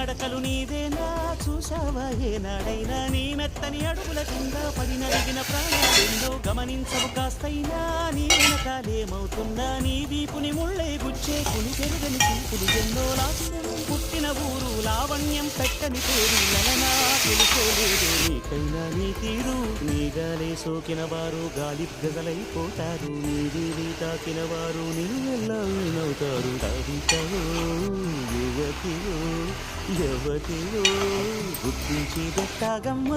నడకలు నీదేనా చూసావా ఏనాడైనా నీ మెత్తని అడుగుల కింద పడి నడిగిన ప్రాణాలెందో గమనించవు కాస్తైనా నీ వెనకాలేమవుతున్నా నీ వీపుని ముళ్ళే గుచ్చే కుని పెరుగని చూపులు ఎన్నో లాస్యం పుట్టిన ఊరు లావణ్యం పెట్టని పేరు లలనా తెలుసుకోలేదు నీకైనా నీ తీరు నీ గాలే సోకిన వారు గాలి గగలైపోతారు నీ వీధి తాకిన వారు నీ ఎలా వినవుతారు కవితవో యువతివో యువతివో గుర్తించి పెట్టాగమ్మ